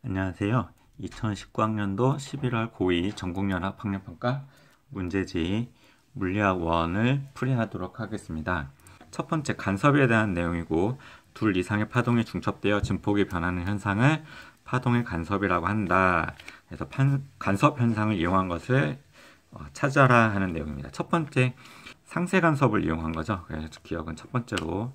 안녕하세요. 2019학년도 11월 고2 전국연합 학력평가 문제지 물리학 1을 풀이하도록 하겠습니다. 첫 번째 간섭에 대한 내용이고, 둘 이상의 파동이 중첩되어 증폭이 변하는 현상을 파동의 간섭이라고 한다. 그래서 간섭 현상을 이용한 것을 찾아라 하는 내용입니다. 첫 번째 상세 간섭을 이용한 거죠. 그래서 기억은 첫 번째로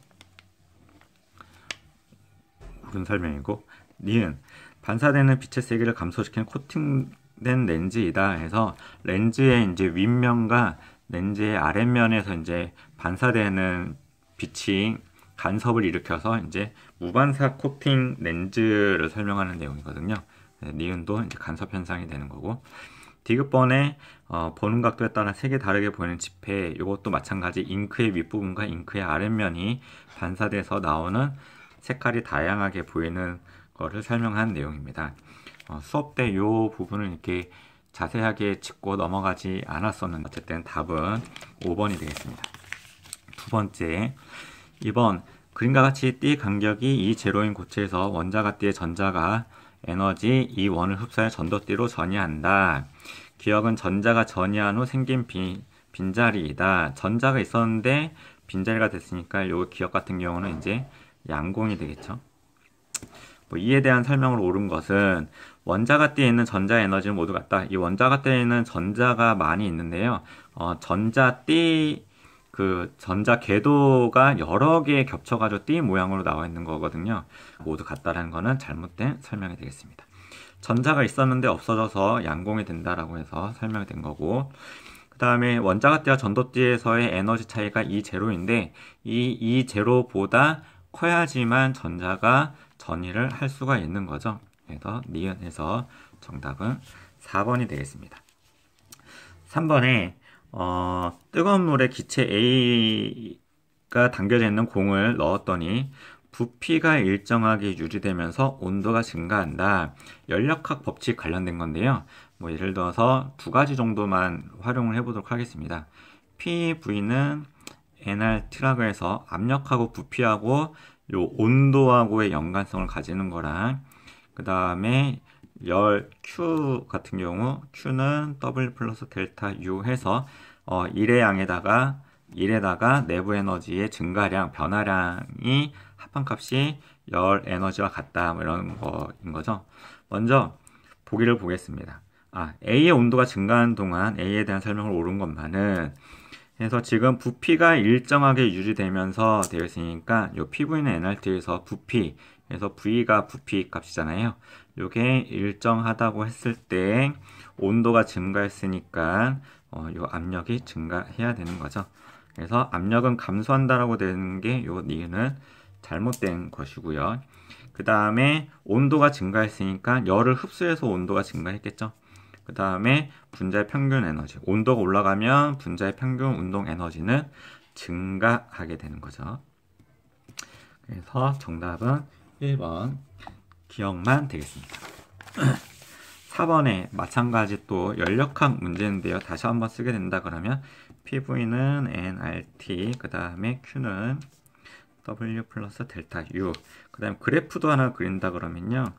옳은 설명이고, 니은 반사되는 빛의 세기를 감소시키는 코팅된 렌즈이다 해서 렌즈의 이제 윗면과 렌즈의 아랫면에서 이제 반사되는 빛이 간섭을 일으켜서 이제 무반사 코팅 렌즈를 설명하는 내용이거든요. 니은도 이제 간섭 현상이 되는 거고, 디귿번에 보는 각도에 따라 색이 다르게 보이는 지폐, 이것도 마찬가지 잉크의 윗부분과 잉크의 아랫면이 반사돼서 나오는 색깔이 다양하게 보이는 거를 설명한 내용입니다. 수업 때 이 부분을 이렇게 자세하게 짚고 넘어가지 않았었는데 어쨌든 답은 5번이 되겠습니다. 두 번째, 2번 그림과 같이 띠 간격이 이 제로인 고체에서 원자가 띠의 전자가 에너지 이 원을 흡수하여 전도띠로 전이한다. 기억은 전자가 전이한 후 생긴 빈자리이다. 전자가 있었는데 빈자리가 됐으니까 요 기억 같은 경우는 이제 양공이 되겠죠. 이에 대한 설명으로 옳은 것은 원자가 띠에 있는 전자 에너지는 모두 같다. 이 원자가 띠에 있는 전자가 많이 있는데요. 전자띠 전자 궤도가 여러 개 겹쳐가지고 띠 모양으로 나와 있는 거거든요. 모두 같다라는 거는 잘못된 설명이 되겠습니다. 전자가 있었는데 없어져서 양공이 된다라고 해서 설명이 된 거고, 그 다음에 원자가 띠와 전도띠에서의 에너지 차이가 E0인데 이 E0보다 커야지만 전자가 전이를 할 수가 있는 거죠. 그래서 니은에서 정답은 4번이 되겠습니다. 3번에 뜨거운 물에 기체 A가 담겨져 있는 공을 넣었더니 부피가 일정하게 유지되면서 온도가 증가한다. 연력학 법칙 관련된 건데요. 예를 들어서 두 가지 정도만 활용을 해보도록 하겠습니다. PV는 nRT라고 해서 압력하고 부피하고 요 온도하고의 연관성을 가지는 거랑, 그 다음에 열 Q 같은 경우 Q는 W 플러스 델타 U 해서 1의 양에다가 내부 에너지의 증가량, 변화량이 합한값이 열 에너지와 같다, 이런 거인 거죠. 먼저 보기를 보겠습니다. A의 온도가 증가하는 동안 A에 대한 설명을 옳은 것만은, 그래서 지금 부피가 일정하게 유지되면서 되어 있으니까 요 PV는 nRT에서 부피, 그래서 V가 부피 값이잖아요. 요게 일정하다고 했을 때 온도가 증가했으니까 요 압력이 증가해야 되는 거죠. 그래서 압력은 감소한다라고 되는 게 요 니은은 잘못된 것이고요. 그 다음에 온도가 증가했으니까 열을 흡수해서 온도가 증가했겠죠. 그 다음에 분자의 평균 에너지, 온도가 올라가면 분자의 평균 운동 에너지는 증가하게 되는 거죠. 그래서 정답은 1번 기억만 되겠습니다. 4번에 마찬가지 또 연력학 문제인데요. 다시 한번 쓰게 된다 그러면 PV는 nRT, 그 다음에 Q는 W 플러스 델타 U, 그 다음에 그래프도 하나 그린다 그러면요.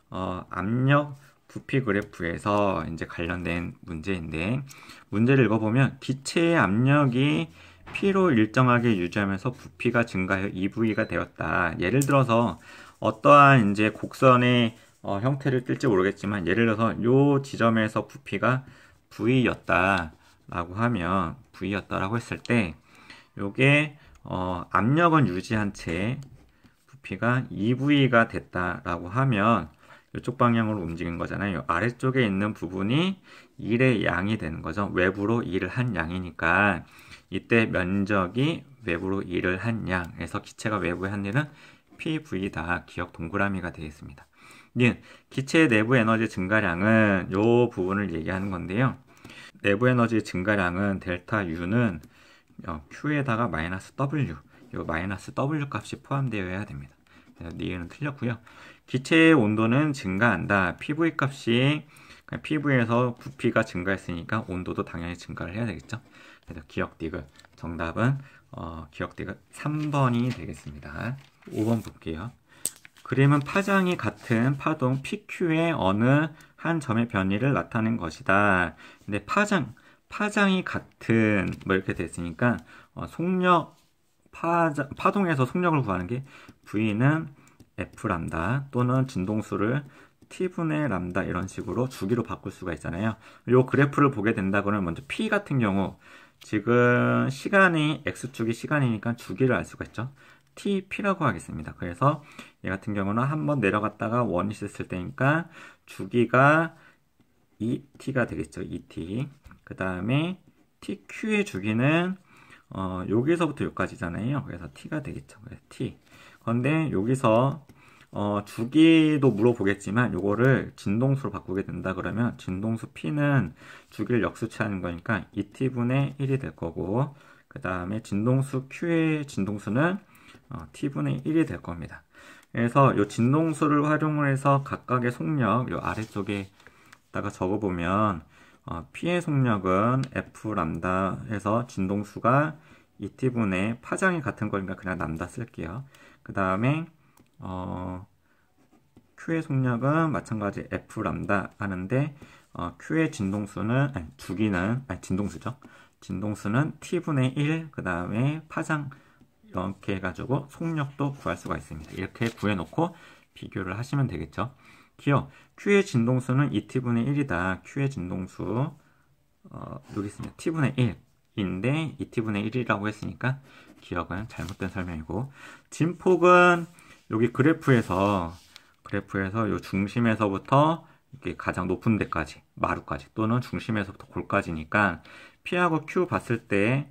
압력 부피 그래프에서 이제 관련된 문제인데, 문제를 읽어보면 기체의 압력이 P로 일정하게 유지하면서 부피가 증가해 EV가 되었다. 예를 들어서 어떠한 이제 곡선의 형태를 띨지 모르겠지만, 예를 들어서 이 지점에서 부피가 V였다라고 하면, V였다라고 했을 때 요게 압력은 유지한 채 부피가 EV가 됐다라고 하면 이쪽 방향으로 움직인 거잖아요. 아래쪽에 있는 부분이 1의 양이 되는 거죠. 외부로 1을 한 양이니까 이때 면적이 외부로 1을 한 양에서 기체가 외부에 한 일은 PV다. 기억 동그라미가 되겠습니다. 기체의 내부 에너지 증가량은 이 부분을 얘기하는 건데요. 내부 에너지 증가량은 델타 U는 Q에다가 마이너스 W, 이 마이너스 W 값이 포함되어야 됩니다. 니은은 틀렸고요. 기체의 온도는 증가한다. PV 값이 PV에서 부피가 증가했으니까 온도도 당연히 증가를 해야 되겠죠. 그래서 기억 디귿 정답은 기억 디귿 3번이 되겠습니다. 5번 볼게요. 그림은 파장이 같은 파동 PQ의 어느 한 점의 변이를 나타낸 것이다. 근데 파장이 같은 뭐 이렇게 됐으니까 속력 파동에서 속력을 구하는 게 V는 F 람다 또는 진동수를 T분의 람다 이런 식으로 주기로 바꿀 수가 있잖아요. 이 그래프를 보게 된다고는 먼저 P 같은 경우 지금 시간이 X축이 시간이니까 주기를 알 수가 있죠. TP라고 하겠습니다. 그래서 얘 같은 경우는 한번 내려갔다가 원이 있었을 때니까 주기가 2T가 되겠죠. 2T. 그 다음에 TQ의 주기는 여기서부터 여기까지잖아요. 그래서 T가 되겠죠. 그래서 T. 그런데 여기서 주기도 물어보겠지만 요거를 진동수로 바꾸게 된다 그러면 진동수 P는 주기를 역수치하는 거니까 2T분의 1이 될 거고 그 다음에 진동수 Q의 진동수는 T분의 1이 될 겁니다. 그래서 요 진동수를 활용을 해서 각각의 속력 요 아래쪽에다가 적어보면 P의 속력은 F 람다 해서 진동수가 2T분의 파장이 같은 거니까 그냥 람다 쓸게요. 그 다음에 Q의 속력은 마찬가지 F 람다 하는데 Q의 진동수는 진동수죠. 진동수는 T분의 1, 그 다음에 파장 이렇게 해가지고 속력도 구할 수가 있습니다. 이렇게 구해놓고 비교를 하시면 되겠죠. 기억, Q의 진동수는 2T분의 1이다. Q의 진동수 여기 있습니다. T분의 1인데 2T분의 1이라고 했으니까 기억은 잘못된 설명이고 진폭은 여기 그래프에서 요 중심에서부터 이렇게 가장 높은 데까지 마루까지 또는 중심에서부터 골까지니까 P하고 Q 봤을 때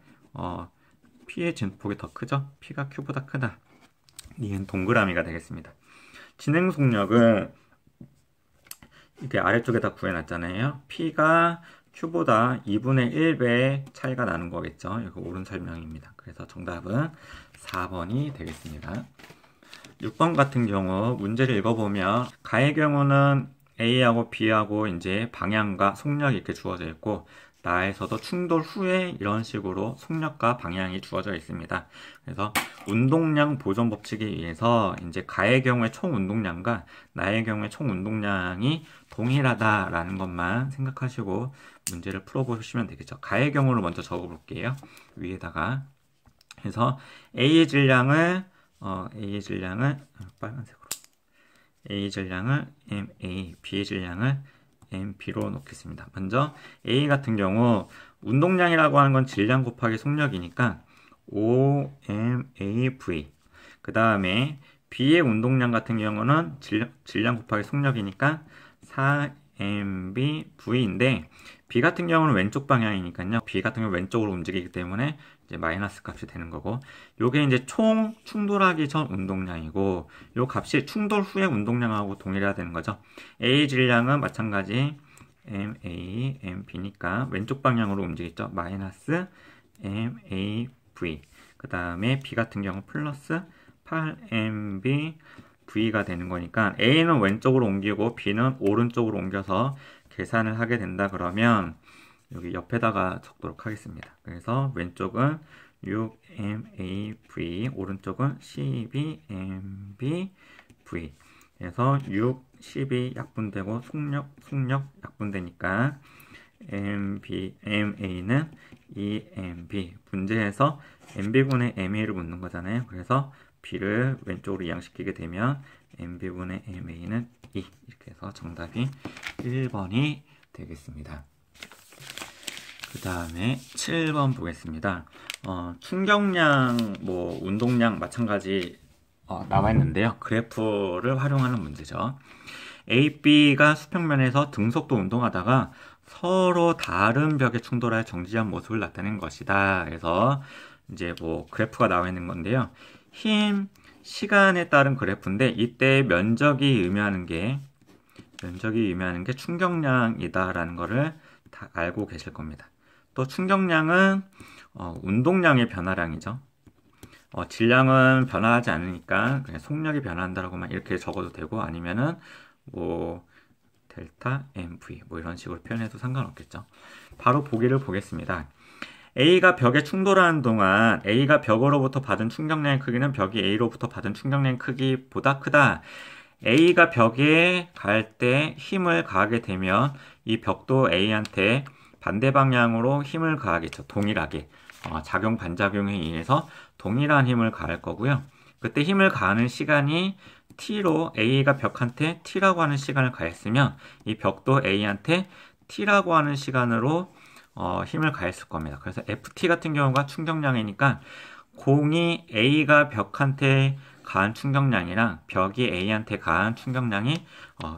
P의 진폭이 더 크죠? P가 Q보다 크다. 이는 동그라미가 되겠습니다. 진행 속력은 이렇게 아래쪽에다 구해놨잖아요. P가 Q보다 2분의 1배의 차이가 나는 거겠죠. 이거 옳은 설명입니다. 그래서 정답은 4번이 되겠습니다. 6번 같은 경우 문제를 읽어보면 가의 경우는 A하고 B하고 이제 방향과 속력이 이렇게 주어져 있고 나에서도 충돌 후에 이런 식으로 속력과 방향이 주어져 있습니다. 그래서 운동량 보존 법칙에 의해서 이제 가의 경우에 총 운동량과 나의 경우에 총 운동량이 동일하다라는 것만 생각하시고 문제를 풀어보시면 되겠죠. 가의 경우를 먼저 적어볼게요. 위에다가 그래서 A의 질량을 빨간색으로 A의 질량을 MA, B의 질량을 MB로 놓겠습니다. 먼저 A 같은 경우 운동량이라고 하는 건 질량 곱하기 속력이니까 OMAV. 그 다음에 B의 운동량 같은 경우는 질량 곱하기 속력이니까 4MBV인데 B 같은 경우는 왼쪽 방향이니까요. B 같은 경우 왼쪽으로 움직이기 때문에 이제 마이너스 값이 되는 거고 요게 이제 총 충돌하기 전 운동량이고 요 값이 충돌 후의 운동량하고 동일해야 되는 거죠. A 질량은 마찬가지 MA, MB니까 왼쪽 방향으로 움직이죠. 마이너스 MAV. 그 다음에 B 같은 경우 플러스 8MB V가 되는 거니까 A는 왼쪽으로 옮기고 B는 오른쪽으로 옮겨서 계산을 하게 된다 그러면 여기 옆에다가 적도록 하겠습니다. 그래서 왼쪽은 6MAV, 오른쪽은 12MBV. 그래서 6, 12 약분되고 속력 약분되니까 MA는 2MB. 문제에서 MB분의 MA를 묻는 거잖아요. 그래서 B를 왼쪽으로 이양시키게 되면 MB분의 MA는 2. 이렇게 해서 정답이 1번이 되겠습니다. 그 다음에 7번 보겠습니다. 충격량, 운동량 마찬가지 나와 있는데요. 그래프를 활용하는 문제죠. A, B가 수평면에서 등속도 운동하다가 서로 다른 벽에 충돌하여 정지한 모습을 나타낸 것이다. 그래서 이제 그래프가 나와 있는 건데요. 힘, 시간에 따른 그래프인데 이때 면적이 의미하는 게 충격량이다라는 거를 다 알고 계실 겁니다. 또 충격량은 운동량의 변화량이죠. 질량은 변화하지 않으니까 그냥 속력이 변화한다라고만 이렇게 적어도 되고 아니면은 델타 MV 이런 식으로 표현해도 상관없겠죠. 바로 보기를 보겠습니다. A가 벽에 충돌하는 동안 A가 벽으로부터 받은 충격량의 크기는 벽이 A로부터 받은 충격량의 크기보다 크다. A가 벽에 갈 때 힘을 가하게 되면 이 벽도 A한테 반대 방향으로 힘을 가하겠죠. 동일하게. 작용 반작용에 의해서 동일한 힘을 가할 거고요. 그때 힘을 가하는 시간이 T로 A가 벽한테 T라고 하는 시간을 가했으면 이 벽도 A한테 T라고 하는 시간으로 힘을 가했을 겁니다. 그래서 FT 같은 경우가 충격량이니까 공이 A가 벽한테 가한 충격량이랑 벽이 A한테 가한 충격량이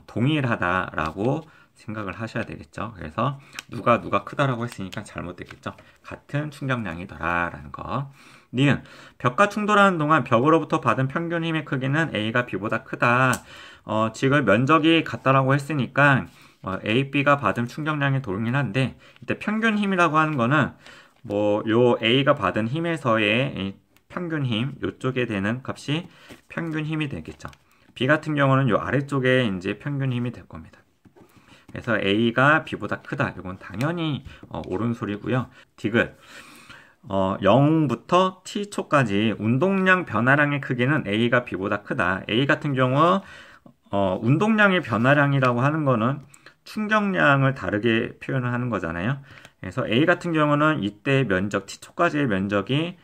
동일하다라고 생각을 하셔야 되겠죠. 그래서 누가 크다라고 했으니까 잘못됐겠죠. 같은 충격량이더라라는 거. 니은 벽과 충돌하는 동안 벽으로부터 받은 평균 힘의 크기는 A가 B보다 크다. 지금 면적이 같다라고 했으니까 A, B가 받은 충격량이 동일한데 이때 평균 힘이라고 하는 거는 요 A가 받은 힘에서의 평균 힘, 요쪽에 되는 값이 평균 힘이 되겠죠. B 같은 경우는 요 아래쪽에 이제 평균 힘이 될 겁니다. 그래서 A가 B보다 크다. 이건 당연히 옳은 소리고요. 디귿 0부터 T초까지 운동량 변화량의 크기는 A가 B보다 크다. A 같은 경우 운동량의 변화량이라고 하는 거는 충격량을 다르게 표현을 하는 거잖아요. 그래서 A 같은 경우는 이때 면적 T초까지의 면적이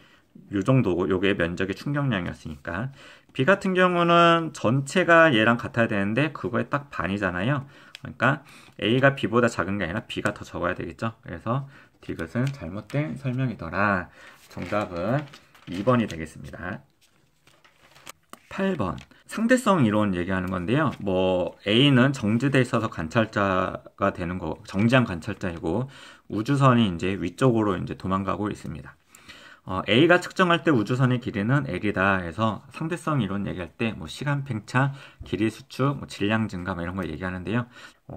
이 정도고 요게 면적의 충격량이었으니까 B 같은 경우는 전체가 얘랑 같아야 되는데 그거의 딱 반이잖아요. 그러니까 A가 B보다 작은 게 아니라 B가 더 적어야 되겠죠. 그래서 디귿은 잘못된 설명이더라. 정답은 2번이 되겠습니다. 8번 상대성 이론 얘기하는 건데요. A는 정지돼 있어서 관찰자가 되는 거, 정지한 관찰자이고 우주선이 이제 위쪽으로 이제 도망가고 있습니다. A가 측정할 때 우주선의 길이는 L이다 해서 상대성 이론 얘기할 때 시간 팽창, 길이 수축, 질량 증가 이런 거 얘기하는데요.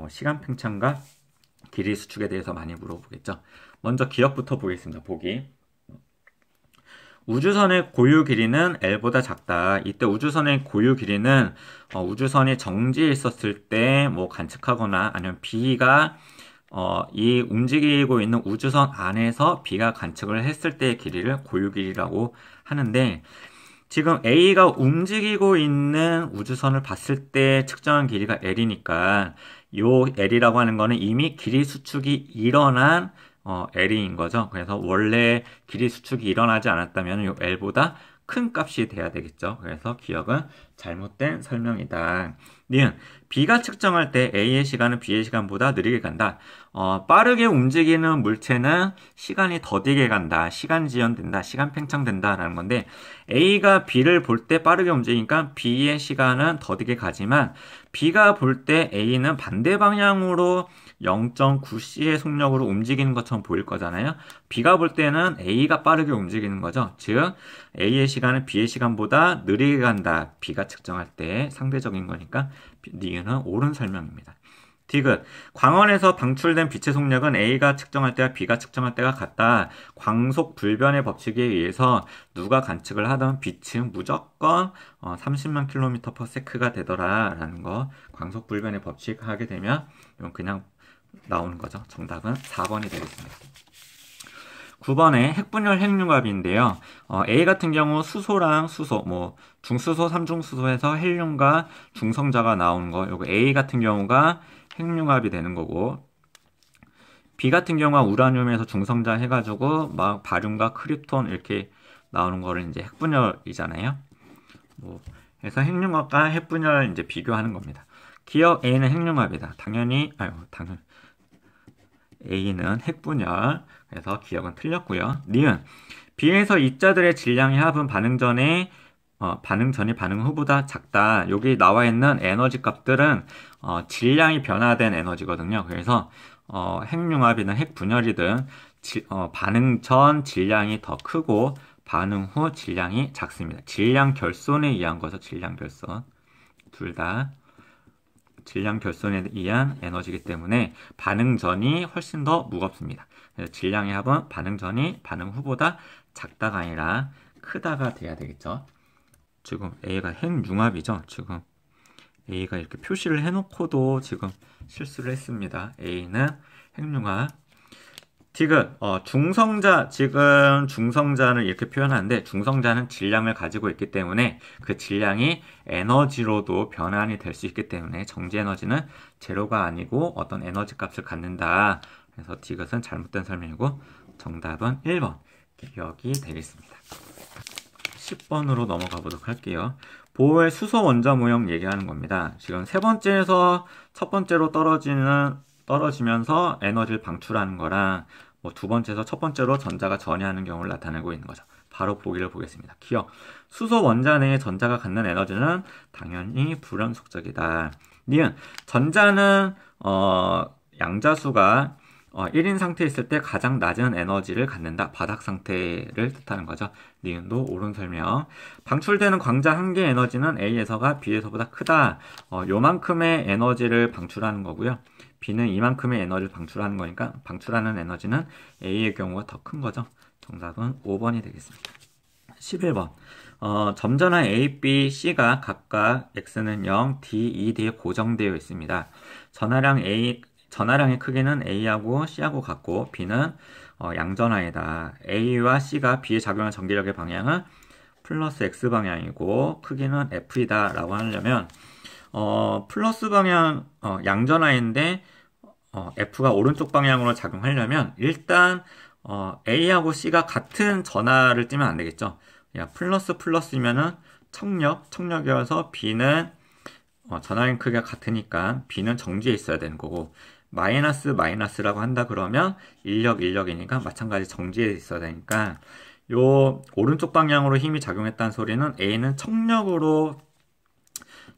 시간 팽창과 길이 수축에 대해서 많이 물어보겠죠. 먼저 기억부터 보겠습니다. 보기. 우주선의 고유 길이는 L보다 작다. 이때 우주선의 고유 길이는 우주선이 정지해 있었을 때 관측하거나 아니면 B가 이 움직이고 있는 우주선 안에서 B가 관측을 했을 때의 길이를 고유 길이라고 하는데 지금 A가 움직이고 있는 우주선을 봤을 때 측정한 길이가 L이니까 요 L이라고 하는 거는 이미 길이 수축이 일어난 L인 거죠. 그래서 원래 길이 수축이 일어나지 않았다면 요 L보다 큰 값이 돼야 되겠죠. 그래서 기억은 잘못된 설명이다. 니은 B가 측정할 때 A의 시간은 B의 시간보다 느리게 간다. 빠르게 움직이는 물체는 시간이 더디게 간다. 시간 지연된다. 시간 팽창된다. 라는 건데 A가 B를 볼 때 빠르게 움직이니까 B의 시간은 더디게 가지만 B가 볼 때 A는 반대 방향으로 0.9c의 속력으로 움직이는 것처럼 보일 거잖아요. B가 볼 때는 A가 빠르게 움직이는 거죠. 즉 A의 시간은 B의 시간보다 느리게 간다. B가 측정할 때 상대적인 거니까 니은은 옳은 설명입니다. 디귿 광원에서 방출된 빛의 속력은 A가 측정할 때와 B가 측정할 때가 같다. 광속 불변의 법칙에 의해서 누가 관측을 하던 빛은 무조건 30만 km/s가 되더라 라는 거 광속 불변의 법칙 하게 되면 이건 그냥 나오는 거죠. 정답은 4번이 되겠습니다. 9번에 핵분열 핵융합인데요. A 같은 경우 수소랑 수소, 중수소, 삼중수소에서 헬륨과 중성자가 나오는 거. 요거 A 같은 경우가 핵융합이 되는 거고, B 같은 경우가 우라늄에서 중성자 해가지고 막 바륨과 크립톤 이렇게 나오는 거를 이제 핵분열이잖아요. 그래서 핵융합과 핵분열 이제 비교하는 겁니다. 기억 A는 핵융합이다. 당연히 A는 핵분열. 그래서 기억은 틀렸고요. 니은 B에서 입자들의 질량의 합은 반응 전이 반응 후보다 작다. 여기 나와 있는 에너지 값들은 질량이 변화된 에너지거든요. 그래서 핵융합이든 핵분열이든 반응 전 질량이 더 크고 반응 후 질량이 작습니다. 질량 결손에 의한 거죠. 질량 결손. 둘 다 질량 결손에 의한 에너지이기 때문에 반응 전이 훨씬 더 무겁습니다. 그래서 질량의 합은 반응 전이 반응 후보다 작다가 아니라 크다가 돼야 되겠죠. 지금 A가 핵융합이죠. 지금 A가 이렇게 표시를 해놓고도 지금 실수를 했습니다. A는 핵융합. 디귿, 중성자, 지금 중성자를 이렇게 표현하는데 중성자는 질량을 가지고 있기 때문에 그 질량이 에너지로도 변환이 될 수 있기 때문에 정지 에너지는 제로가 아니고 어떤 에너지 값을 갖는다. 그래서 디귿은 잘못된 설명이고 정답은 1번 기억이 되겠습니다. 10번으로 넘어가 보도록 할게요. 보호의 수소 원자 모형 얘기하는 겁니다. 지금 세 번째에서 첫 번째로 떨어지면서 에너지를 방출하는 거랑 뭐 두 번째에서 첫 번째로 전자가 전이하는 경우를 나타내고 있는 거죠. 바로 보기를 보겠습니다. 기억. 수소 원자 내의 전자가 갖는 에너지는 당연히 불연속적이다. 니은 전자는 양자수가 1인 상태에 있을 때 가장 낮은 에너지를 갖는다. 바닥 상태를 뜻하는 거죠. 니은도 옳은 설명. 방출되는 광자 한 개의 에너지는 A에서가 B에서보다 크다. 요만큼의 에너지를 방출하는 거고요. B는 이만큼의 에너지를 방출하는 거니까 방출하는 에너지는 A의 경우가 더 큰 거죠. 정답은 5번이 되겠습니다. 11번. 점전화 A, B, C가 각각 X는 0, D, 2D에 고정되어 있습니다. 전하량의 크기는 A하고 C하고 같고 B는 양전하이다. A와 C가 B에 작용한 전기력의 방향은 플러스 X 방향이고 크기는 F이다 라고 하려면 플러스 방향 양전하인데 F가 오른쪽 방향으로 작용하려면 일단 A하고 C가 같은 전하를 띠면 안 되겠죠. 플러스 플러스이면은 청력이어서 B는 전하량 크기가 같으니까 B는 정지에 있어야 되는 거고 마이너스라고 한다 그러면 인력이니까 마찬가지 정지에 있어야 되니까 요 오른쪽 방향으로 힘이 작용했다는 소리는 A는 청력으로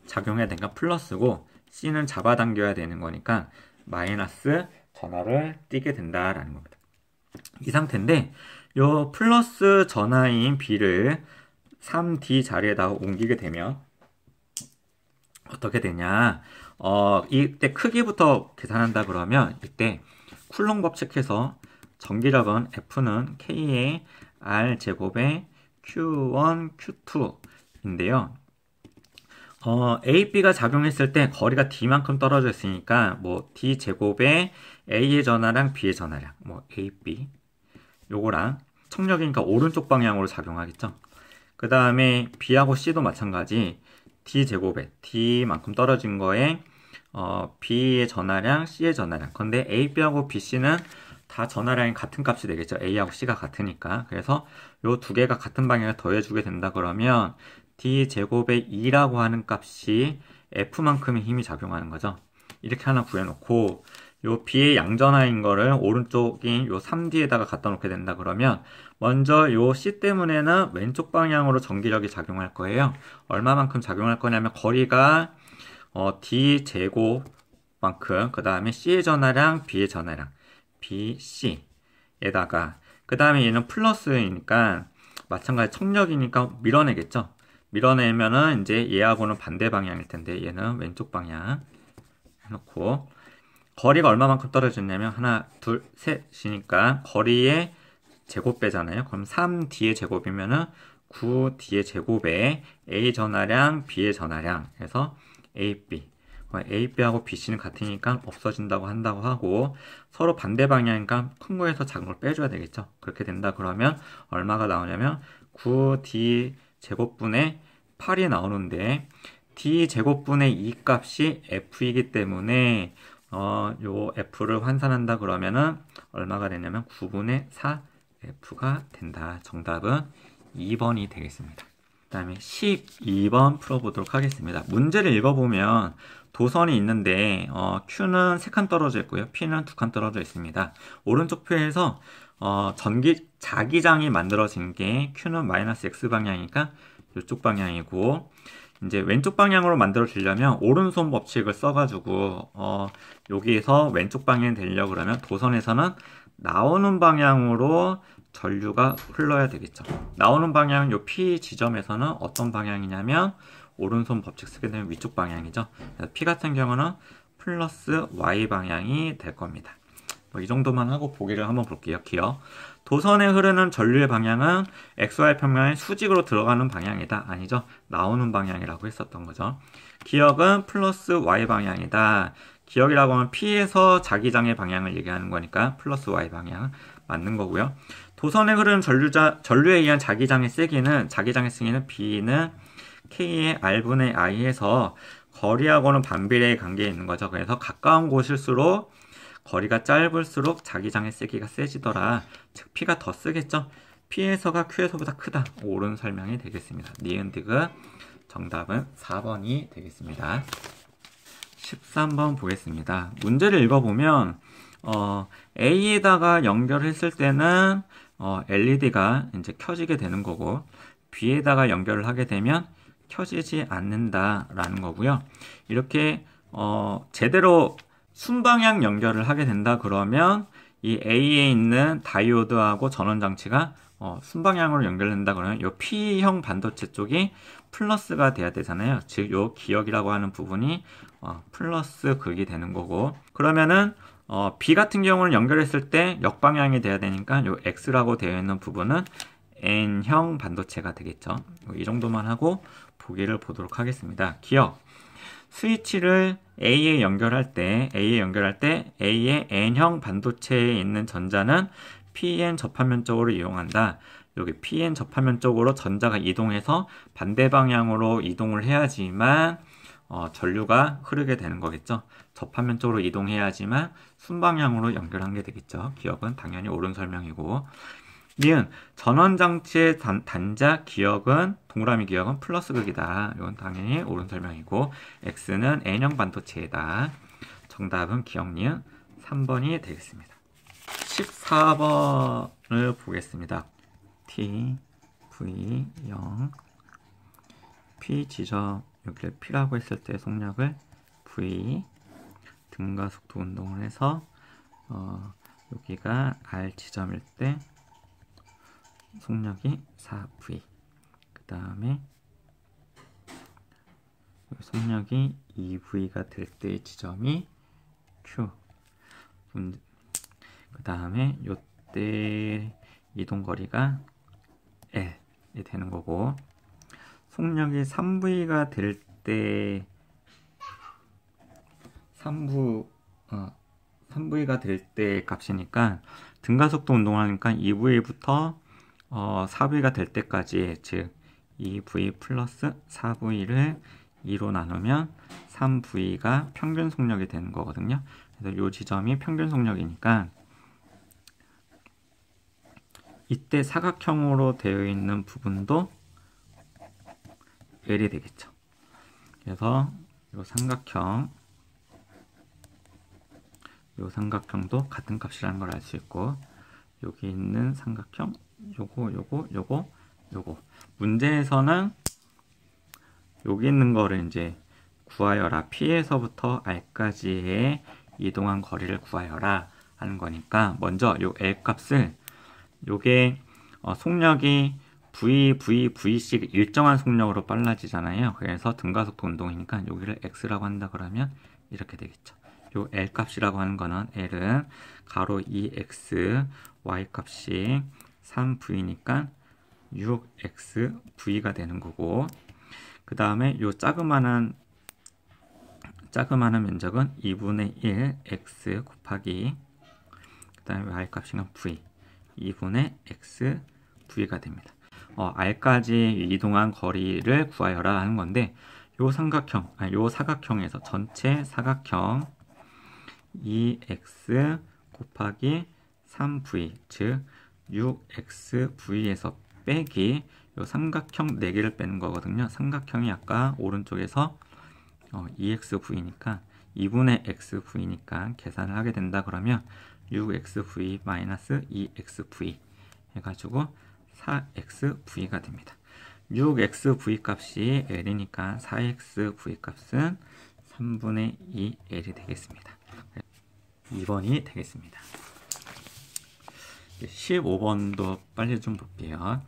작용해야 되니까 플러스고 C는 잡아당겨야 되는 거니까 마이너스 전하를 띠게 된다라는 겁니다. 이 상태인데 요 플러스 전하인 B를 3D 자리에다가 옮기게 되면 어떻게 되냐? 이때 크기부터 계산한다 그러면 이때 쿨롱 법칙해서 전기력은 F는 K의 R 제곱의 Q1, Q2인데요. A, B가 작용했을 때 거리가 D만큼 떨어져 있으니까 뭐 D 제곱의 A의 전하량, B의 전하량, 뭐 A, B 요거랑 청력이니까 오른쪽 방향으로 작용하겠죠. 그 다음에 B하고 C도 마찬가지 D 제곱에 D만큼 떨어진 거에 B의 전하량, C의 전하량. 근데 A, B하고 B, C는 다 전하량이 같은 값이 되겠죠. A하고 C가 같으니까. 그래서 요 두 개가 같은 방향에 더해주게 된다 그러면 D 제곱의 2라고 하는 값이 F만큼의 힘이 작용하는 거죠. 이렇게 하나 구해놓고 요 B의 양전하인 거를 오른쪽인 요 3D에다가 갖다 놓게 된다 그러면 먼저 요 C 때문에는 왼쪽 방향으로 전기력이 작용할 거예요. 얼마만큼 작용할 거냐면 거리가 D 제곱만큼 그 다음에 C의 전하량, B의 전하량 BC에다가 그 다음에 얘는 플러스이니까 마찬가지 청력이니까 밀어내겠죠. 밀어내면은 이제 얘하고는 반대 방향일 텐데 얘는 왼쪽 방향 해놓고 거리가 얼마만큼 떨어졌냐면 하나, 둘, 셋이니까 거리의 제곱 빼잖아요. 그럼 3D의 제곱이면은 9D의 제곱에 A 전하량, B의 전하량 해서 AB. AB하고 BC는 같으니까 없어진다고 한다고 하고 서로 반대 방향이니까 큰 거에서 작은 걸 빼줘야 되겠죠. 그렇게 된다 그러면 얼마가 나오냐면 9D 제곱분의 8이 나오는데 D 제곱분의 2 값이 F이기 때문에 요 F를 환산한다 그러면은 얼마가 되냐면 9분의 4 F가 된다. 정답은 2번이 되겠습니다. 그 다음에 12번 풀어보도록 하겠습니다. 문제를 읽어보면 도선이 있는데 Q는 3칸 떨어져 있고요. P는 2칸 떨어져 있습니다. 오른쪽 표에서 자기장이 만들어진 게 Q는 마이너스 X 방향이니까 이쪽 방향이고 이제 왼쪽 방향으로 만들어지려면 오른손 법칙을 써가지고 여기에서 왼쪽 방향이 되려고 그러면 도선에서는 나오는 방향으로 전류가 흘러야 되겠죠. 나오는 방향은 요 P 지점에서는 어떤 방향이냐면 오른손 법칙 쓰게 되면 위쪽 방향이죠. 그래서 P 같은 경우는 플러스 Y 방향이 될 겁니다. 이 정도만 하고 보기를 한번 볼게요. 기억. 도선에 흐르는 전류의 방향은 XY 평면의 수직으로 들어가는 방향이다. 아니죠. 나오는 방향이라고 했었던 거죠. 기억은 플러스 Y 방향이다. 기역이라고 하면 P에서 자기장의 방향을 얘기하는 거니까 플러스 Y 방향 맞는 거고요. 도선의 흐름 전류에 의한 자기장의 세기는 B는 K의 R분의 I에서 거리하고는 반비례의 관계에 있는 거죠. 그래서 가까운 곳일수록 거리가 짧을수록 자기장의 세기가 세지더라. 즉 P가 더 세겠죠. P에서가 Q에서보다 크다. 옳은 설명이 되겠습니다. 니은디귿 정답은 4번이 되겠습니다. 13번 보겠습니다. 문제를 읽어보면 A에다가 연결했을 때는 LED가 이제 켜지게 되는 거고 B에다가 연결을 하게 되면 켜지지 않는다라는 거고요. 이렇게 제대로 순방향 연결을 하게 된다 그러면 이 A에 있는 다이오드하고 전원 장치가 순방향으로 연결된다 그러면 이 P형 반도체 쪽이 플러스가 돼야 되잖아요. 즉 이 기역이라고 하는 부분이 플러스 극이 되는 거고, 그러면은 B 같은 경우는 연결했을 때 역방향이 돼야 되니까 이 X라고 되어 있는 부분은 N형 반도체가 되겠죠. 이 정도만 하고 보기를 보도록 하겠습니다. 기역. 스위치를 A에 연결할 때 A의 N형 반도체에 있는 전자는 PN 접합면 쪽으로 이용한다. 여기 PN 접합면 쪽으로 전자가 이동해서 반대 방향으로 이동을 해야지만 전류가 흐르게 되는 거겠죠. 접합면 쪽으로 이동해야지만 순방향으로 연결한 게 되겠죠. 기역은 당연히 옳은 설명이고, 니은 전원장치의 단자 기역은 동그라미 기역은 플러스 극이다. 이건 당연히 옳은 설명이고, X는 N형 반도체이다. 정답은 기역 니은 3번이 되겠습니다. 14번을 보겠습니다. T, V, 0 P 지점, 여기를 P라고 했을 때 속력을 V, 등가 속도 운동을 해서 여기가 R 지점일 때 속력이 4V, 그 다음에 속력이 2V가 될 때의 지점이 Q, 그 다음에 요때 이동거리가 L이 되는 거고, 속력이 3V가 될 때 3V가 될 때 값이니까 등가속도 운동을 하니까 2V부터 4V가 될 때까지, 즉 2V 플러스 4V를 2로 나누면 3V가 평균 속력이 되는 거거든요. 그래서 이 지점이 평균 속력이니까 이때 사각형으로 되어 있는 부분도 L이 되겠죠. 그래서 이 삼각형도 같은 값이라는 걸 알 수 있고, 여기 있는 삼각형 요거 문제에서는 여기 있는 거를 이제 구하여라. P에서부터 R까지의 이동한 거리를 구하여라 하는 거니까, 먼저 요 L 값을, 요게 속력이 V씩 일정한 속력으로 빨라지잖아요. 그래서 등가속도 운동이니까 여기를 X라고 한다 그러면 이렇게 되겠죠. 요 L 값이라고 하는 거는, L은 가로 2X, Y 값이 3V니까 6XV가 되는 거고, 그 다음에 요 자그마한 면적은 2분의 1 X 곱하기, 그 다음에 Y 값이는 V, 2분의 X V가 됩니다. R까지 이동한 거리를 구하여라 하는 건데, 요 사각형에서 전체 사각형 2x 곱하기 3v, 즉 6xv에서 빼기 요 삼각형 4개를 빼는 거거든요. 삼각형이 아까 오른쪽에서 2xv니까 2분의 xv니까 계산을 하게 된다 그러면 6xv 마이너스 2xv 해가지고 4xv가 됩니다. 6xv 값이 L이니까 4xv 값은 3분의 2L이 되겠습니다. 2번이 되겠습니다. 15번도 빨리 좀 볼게요.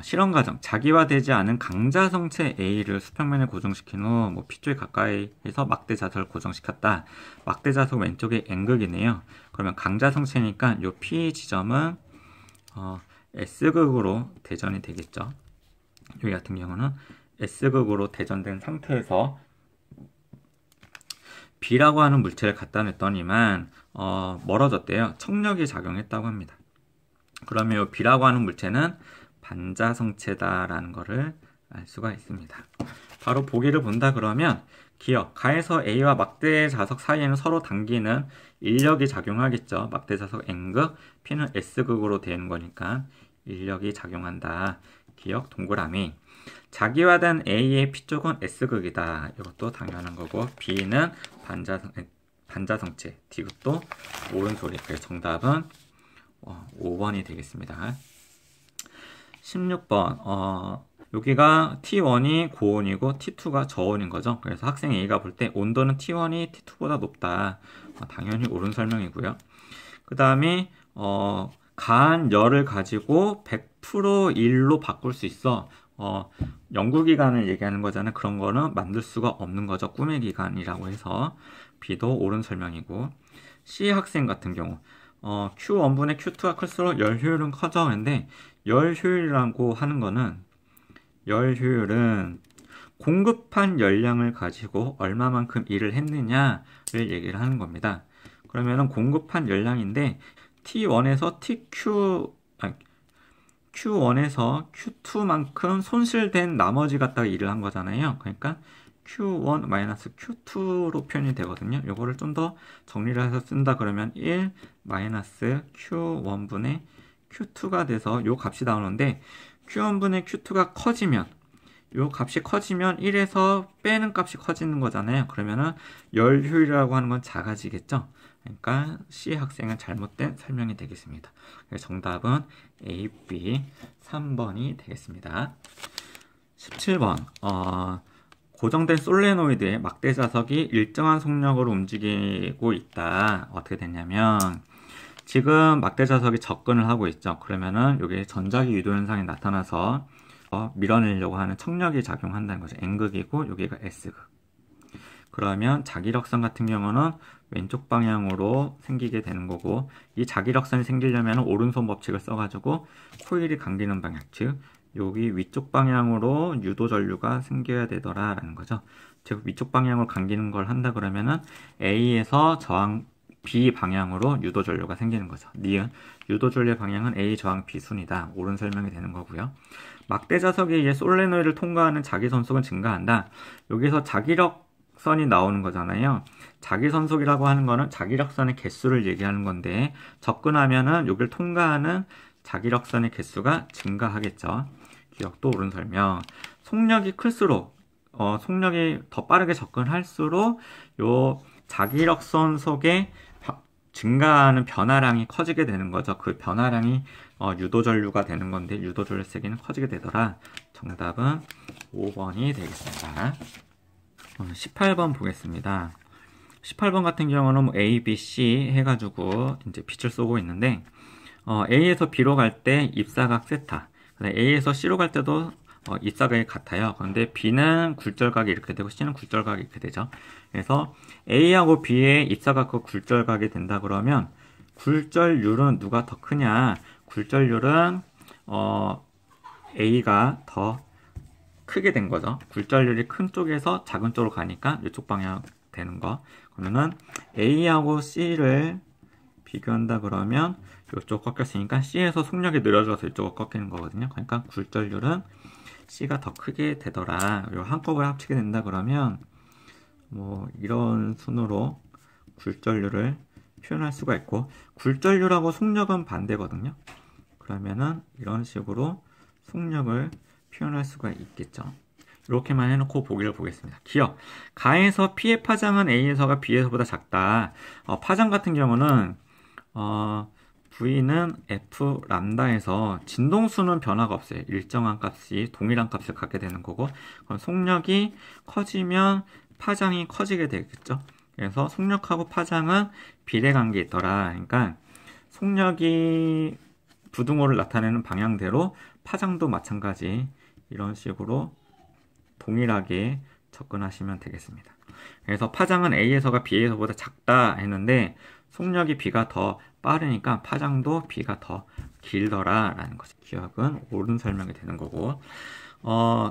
실험 과정. 자기화되지 않은 강자 성체 A를 수평면에 고정시킨 후 P쪽에 가까이에서 막대 자석을 고정시켰다. 막대 자석 왼쪽에 N극이네요. 그러면 강자 성체니까 이 P 지점은 S극으로 대전이 되겠죠. 여기 같은 경우는 S극으로 대전된 상태에서 B라고 하는 물체를 갖다 냈더니만 멀어졌대요. 청력이 작용했다고 합니다. 그러면 이 B라고 하는 물체는 반자성체다라는 것을 알 수가 있습니다. 바로 보기를 본다 그러면 기억, 가에서 A와 막대 자석 사이에는 서로 당기는 인력이 작용하겠죠. 막대 자석 N극, P는 S극으로 되는 거니까 인력이 작용한다. 기억, 동그라미. 자기화된 A의 P쪽은 S극이다. 이것도 당연한 거고, B는 반자성체, D극도 오른소리. 그래서 정답은 5번이 되겠습니다. 16번 여기가 T1이 고온이고 T2가 저온인 거죠. 그래서 학생 A가 볼 때 온도는 T1이 T2보다 높다. 당연히 옳은 설명이고요. 그 다음에 가한 열을 가지고 100% 일로 바꿀 수 있어. 연구기간을 얘기하는 거잖아요. 그런 거는 만들 수가 없는 거죠. 꿈의 기간이라고 해서 B도 옳은 설명이고, C 학생 같은 경우 Q1분의 Q2가 클수록 열 효율은 커져. 근데 열 효율이라고 하는 거는, 열 효율은 공급한 열량을 가지고 얼마만큼 일을 했느냐를 얘기를 하는 겁니다. 그러면은 공급한 열량인데 T1에서 Q1에서 Q2만큼 손실된 나머지 갖다가 일을 한 거잖아요. 그러니까 Q1-Q2로 표현이 되거든요. 요거를 좀 더 정리를 해서 쓴다 그러면 1 Q1분의 Q2가 돼서 요 값이 나오는데, Q1분의 Q2가 커지면, 요 값이 커지면 1에서 빼는 값이 커지는 거잖아요. 그러면은 열 효율이라고 하는 건 작아지겠죠. 그러니까 C 학생은 잘못된 설명이 되겠습니다. 그래서 정답은 A, B 3번이 되겠습니다. 17번 고정된 솔레노이드의 막대 자석이 일정한 속력으로 움직이고 있다. 어떻게 됐냐면, 지금 막대 자석이 접근을 하고 있죠. 그러면은 여기 전자기 유도 현상이 나타나서 밀어내려고 하는 청력이 작용한다는 거죠. N극이고 여기가 S극. 그러면 자기력선 같은 경우는 왼쪽 방향으로 생기게 되는 거고, 이 자기력선이 생기려면 오른손 법칙을 써가지고 코일이 감기는 방향, 즉 여기 위쪽 방향으로 유도 전류가 생겨야 되더라라는 거죠. 즉 위쪽 방향으로 감기는 걸 한다 그러면은 A에서 저항 B 방향으로 유도 전류가 생기는 거죠. 니은 유도 전류의 방향은 A 저항 B 순이다. 옳은 설명이 되는 거고요. 막대 자석에 의해 솔레노이드를 통과하는 자기선속은 증가한다. 여기서 자기력선이 나오는 거잖아요. 자기선속이라고 하는 거는 자기력선의 개수를 얘기하는 건데, 접근하면은 여기를 통과하는 자기력선의 개수가 증가하겠죠. 기억도 옳은 설명. 속력이 클수록 속력이 더 빠르게 접근할수록 요 자기력선 속에 증가하는 변화량이 커지게 되는 거죠. 그 변화량이 유도전류가 되는 건데, 유도전류 세기는 커지게 되더라. 정답은 5번이 되겠습니다. 18번 보겠습니다. 18번 같은 경우는 뭐 A, B, C 해가지고 이제 빛을 쏘고 있는데, A에서 B로 갈 때 입사각 세타, A에서 C로 갈 때도 입사각이 같아요. 그런데 B는 굴절각이 이렇게 되고 C는 굴절각이 이렇게 되죠. 그래서 A하고 B의 입사각과 굴절각이 된다 그러면 굴절률은 누가 더 크냐? 굴절률은 A가 더 크게 된 거죠. 굴절률이 큰 쪽에서 작은 쪽으로 가니까 이쪽 방향 되는 거. 그러면은 A하고 C를 비교한다 그러면 이쪽 꺾였으니까 C에서 속력이 느려져서 이쪽으로 꺾이는 거거든요. 그러니까 굴절률은 C가 더 크게 되더라. 요 한꺼번에 합치게 된다 그러면 뭐 이런 순으로 굴절률을 표현할 수가 있고, 굴절률하고 속력은 반대거든요. 그러면은 이런 식으로 속력을 표현할 수가 있겠죠. 이렇게만 해놓고 보기를 보겠습니다. 기억, 가에서 P의 파장은 A에서가 B에서보다 작다. 파장 같은 경우는 V는 F 람다에서 진동수는 변화가 없어요. 일정한 값이 동일한 값을 갖게 되는 거고, 그럼 속력이 커지면 파장이 커지게 되겠죠. 그래서 속력하고 파장은 비례관계에 있더라. 그러니까 속력이 부등호를 나타내는 방향대로 파장도 마찬가지 이런 식으로 동일하게 접근하시면 되겠습니다. 그래서 파장은 A에서가 B에서보다 작다 했는데 속력이 B가 더 빠르니까 파장도 B가 더 길더라 라는 거죠. 기억은 옳은 설명이 되는 거고,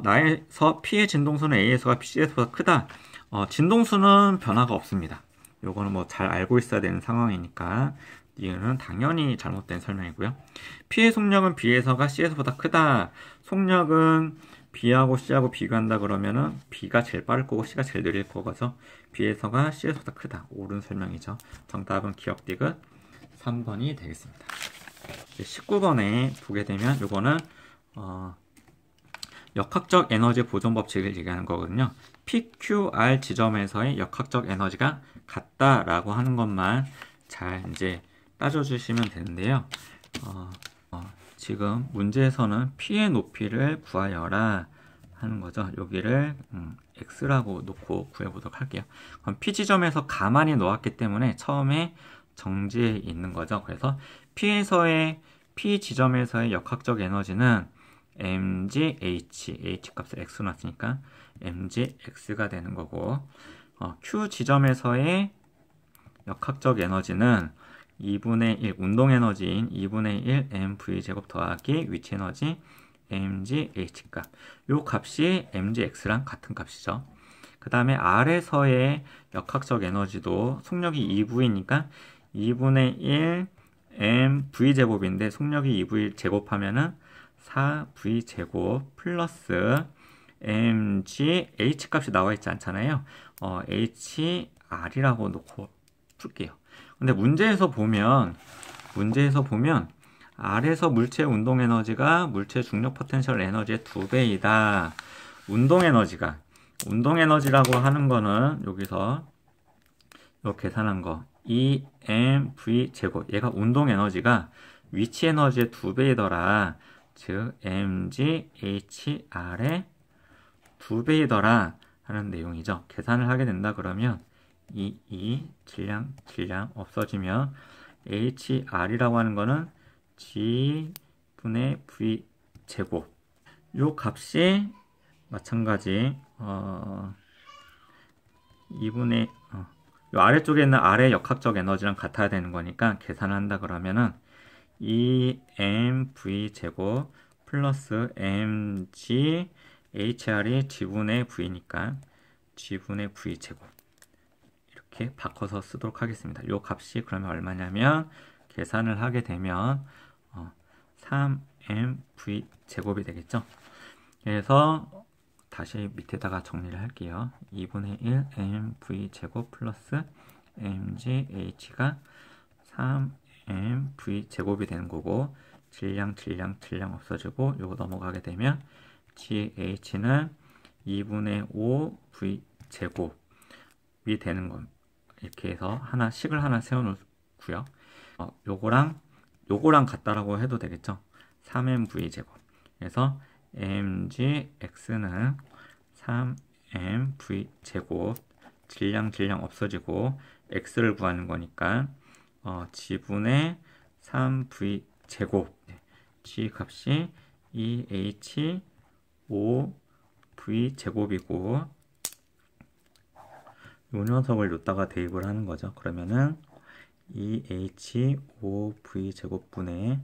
나에서 P의 진동수는 A에서가 C에서보다 크다. 진동수는 변화가 없습니다. 요거는 뭐 잘 알고 있어야 되는 상황이니까 이거는 당연히 잘못된 설명이고요. P의 속력은 B에서가 C에서보다 크다. 속력은 B하고 C하고 비교한다 그러면은 B가 제일 빠를 거고 C가 제일 느릴 거고서 B에서가 C에서보다 크다. 옳은 설명이죠. 정답은 기억 디귿 3번이 되겠습니다. 19번에 보게 되면 요거는 역학적 에너지 보존 법칙을 얘기하는 거거든요. PQR 지점에서의 역학적 에너지가 같다라고 하는 것만 잘 이제 따져주시면 되는데요. 지금 문제에서는 P의 높이를 구하여라 하는 거죠. 여기를 X라고 놓고 구해보도록 할게요. 그럼 P 지점에서 가만히 놓았기 때문에 처음에 정지해 있는 거죠. 그래서 P 지점에서의 역학적 에너지는 mgh, h 값을 x 놨으니까 mgx가 되는 거고, Q 지점에서의 역학적 에너지는 2분의 1, 운동 에너지인 2분의 1 mv제곱 더하기 위치 에너지 mgh 값. 요 값이 mgx랑 같은 값이죠. 그 다음에 R에서의 역학적 에너지도 속력이 2V니까 2분의 1 mv제곱인데 속력이 2V 제곱하면은 4V제곱 플러스 mgh 값이 나와 있지 않잖아요. hr이라고 놓고 풀게요. 근데 문제에서 보면 R에서 물체 운동 에너지가 물체 중력 포텐셜 에너지의 2배이다. 운동 에너지라고 하는 거는 여기서 요 계산한 거 EMV 제곱, 얘가 운동 에너지가 위치 에너지의 2배이더라. 즉 mghr의 2배이더라 하는 내용이죠. 계산을 하게 된다 그러면 이 질량 없어지면 hr이라고 하는 거는 g분의 v 제곱, 요 값이 마찬가지 2분의 요 아래쪽에 있는 R의 역학적 에너지랑 같아야 되는 거니까 계산을 한다 그러면은 2mv 제곱 플러스 mg hr이 g분의 v니까 g분의 v 제곱 이렇게 바꿔서 쓰도록 하겠습니다. 요 값이 그러면 얼마냐면 계산을 하게 되면 3mv 제곱이 되겠죠. 그래서 다시 밑에다가 정리를 할게요. 2분의 1 mv 제곱 플러스 mgh가 3mv 제곱이 되는 거고, 질량 없어지고 요거 넘어가게 되면 GH는 2분의 5 V 제곱이 되는 건 이렇게 해서 식을 하나 세워놓고요. 요거랑 같다라고 해도 되겠죠. 3mv 제곱. 그래서 mgx는 3mv 제곱, 질량 없어지고 x를 구하는 거니까 g분의 3v 제곱, g 값이 2h 5v 제곱이고, 요 녀석을 여기다가 대입을 하는 거죠. 그러면은 2h 5v 제곱분의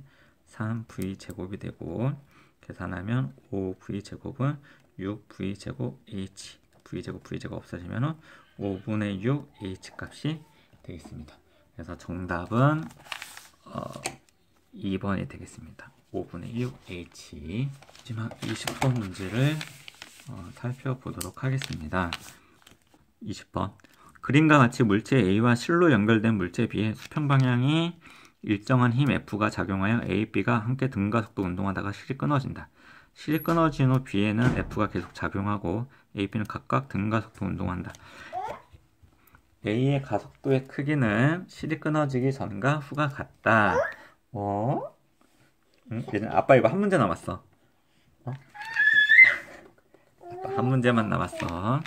3v 제곱이 되고, 계산하면 5v 제곱은 6v 제곱 h, v 제곱 없어지면 5분의 6 h 값이 되겠습니다. 그래서 정답은 2번이 되겠습니다. 5분의 6 h. 마지막 20번 문제를 살펴보도록 하겠습니다. 20번. 그림과 같이 물체 A와 실로 연결된 물체 B의 수평 방향이 일정한 힘 F가 작용하여 A, B가 함께 등가속도 운동하다가 실이 끊어진다. 실이 끊어진 후 B에는 F가 계속 작용하고 A, B는 각각 등가속도 운동한다. A의 가속도의 크기는 실이 끊어지기 전과 후가 같다. 아빠 이거 한 문제 남았어. 한 문제만 남았어.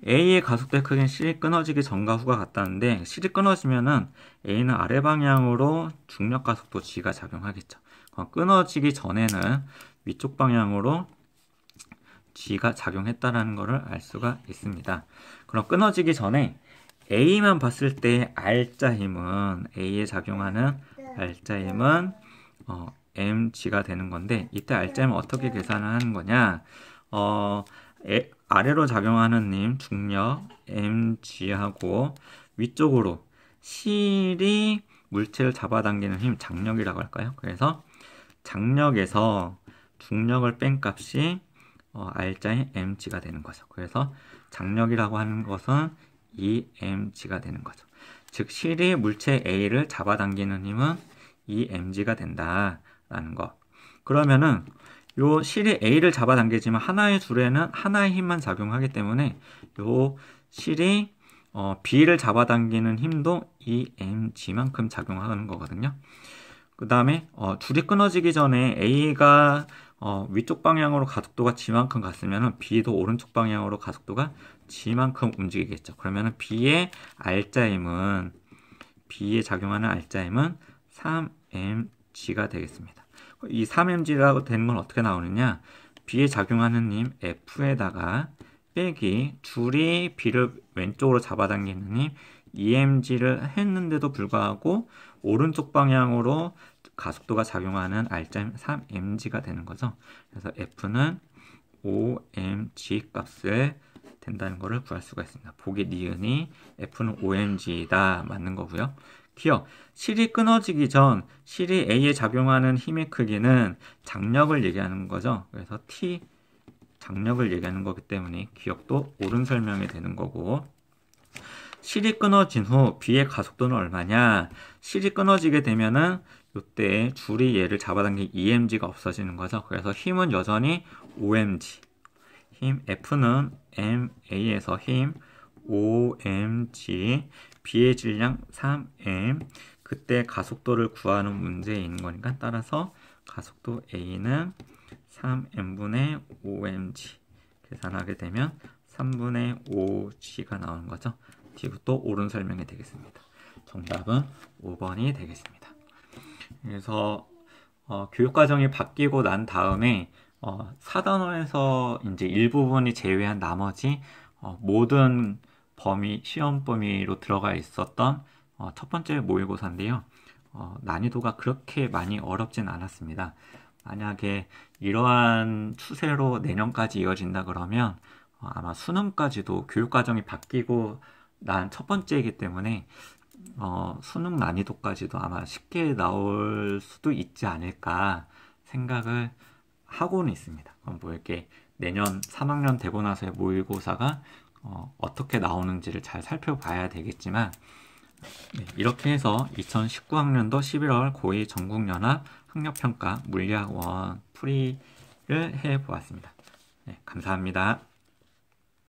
A의 가속도의 크기는 실이 끊어지기 전과 후가 같다는데, 실이 끊어지면은 A는 아래 방향으로 중력 가속도 G가 작용하겠죠. 끊어지기 전에는 위쪽 방향으로 G가 작용했다라는 것을 알 수가 있습니다. 그럼 끊어지기 전에 A만 봤을 때 R자 힘은, A에 작용하는 R자 힘은 mg가 되는 건데, 이때 R자 힘은 어떻게 계산을 하는 거냐? 아래로 작용하는 님 중력 mg하고 위쪽으로 실이 물체를 잡아당기는 힘 장력이라고 할까요? 그래서 장력에서 중력을 뺀 값이 R자인 mg가 되는 거죠. 그래서 장력이라고 하는 것은 2mg가 되는 거죠. 즉 실이 물체 A를 잡아당기는 힘은 2mg가 된다라는 거. 그러면은 요 실이 A를 잡아당기지만 하나의 줄에는 하나의 힘만 작용하기 때문에 요 실이 B를 잡아당기는 힘도 2mg만큼 작용하는 거거든요. 그 다음에 줄이 끊어지기 전에 A가 위쪽 방향으로 가속도가 g만큼 갔으면 B도 오른쪽 방향으로 가속도가 g만큼 움직이겠죠. 그러면 B의 R자임은 B에 작용하는 R자임은 3mg가 되겠습니다. 이 3mg라고 되는 건 어떻게 나오느냐? B에 작용하는 힘 F에다가 빼기 줄이 B를 왼쪽으로 잡아당기는 힘 EMG를 했는데도 불구하고 오른쪽 방향으로 가속도가 작용하는 R자임 3mg가 되는 거죠. 그래서 F는 5mg 값을 된다는 것을 구할 수가 있습니다. 보기 니은이 F는 5mg다 맞는 거고요. 기억, 실이 끊어지기 전 실이 A에 작용하는 힘의 크기는 장력을 얘기하는 거죠. 그래서 T 장력을 얘기하는 거기 때문에 기억도 옳은 설명이 되는 거고, 실이 끊어진 후 B의 가속도는 얼마냐? 실이 끊어지게 되면은 이때 줄이 얘를 잡아당긴 EMG가 없어지는 거죠. 그래서 힘은 여전히 5mg. 힘 F는 MA에서 힘 5mg, B의 질량 3m. 그때 가속도를 구하는 문제인 거니까 따라서 가속도 A는 3m분의 5mg 계산하게 되면 3분의 5g가 나오는 거죠. 뒤부터 옳은 설명이 되겠습니다. 정답은 5번이 되겠습니다. 그래서 교육과정이 바뀌고 난 다음에 4단원에서 이제 일부분이 제외한 나머지 모든 시험 범위로 들어가 있었던 첫 번째 모의고사인데요. 난이도가 그렇게 많이 어렵진 않았습니다. 만약에 이러한 추세로 내년까지 이어진다 그러면 아마 수능까지도 교육과정이 바뀌고 난 첫 번째이기 때문에 수능 난이도까지도 아마 쉽게 나올 수도 있지 않을까 생각을 하고는 있습니다. 뭐 이렇게 내년 3학년 되고 나서의 모의고사가 어떻게 나오는지를 잘 살펴봐야 되겠지만, 네, 이렇게 해서 2019학년도 11월 고2 전국연합 학력평가 물리학원 풀이를 해보았습니다. 네, 감사합니다.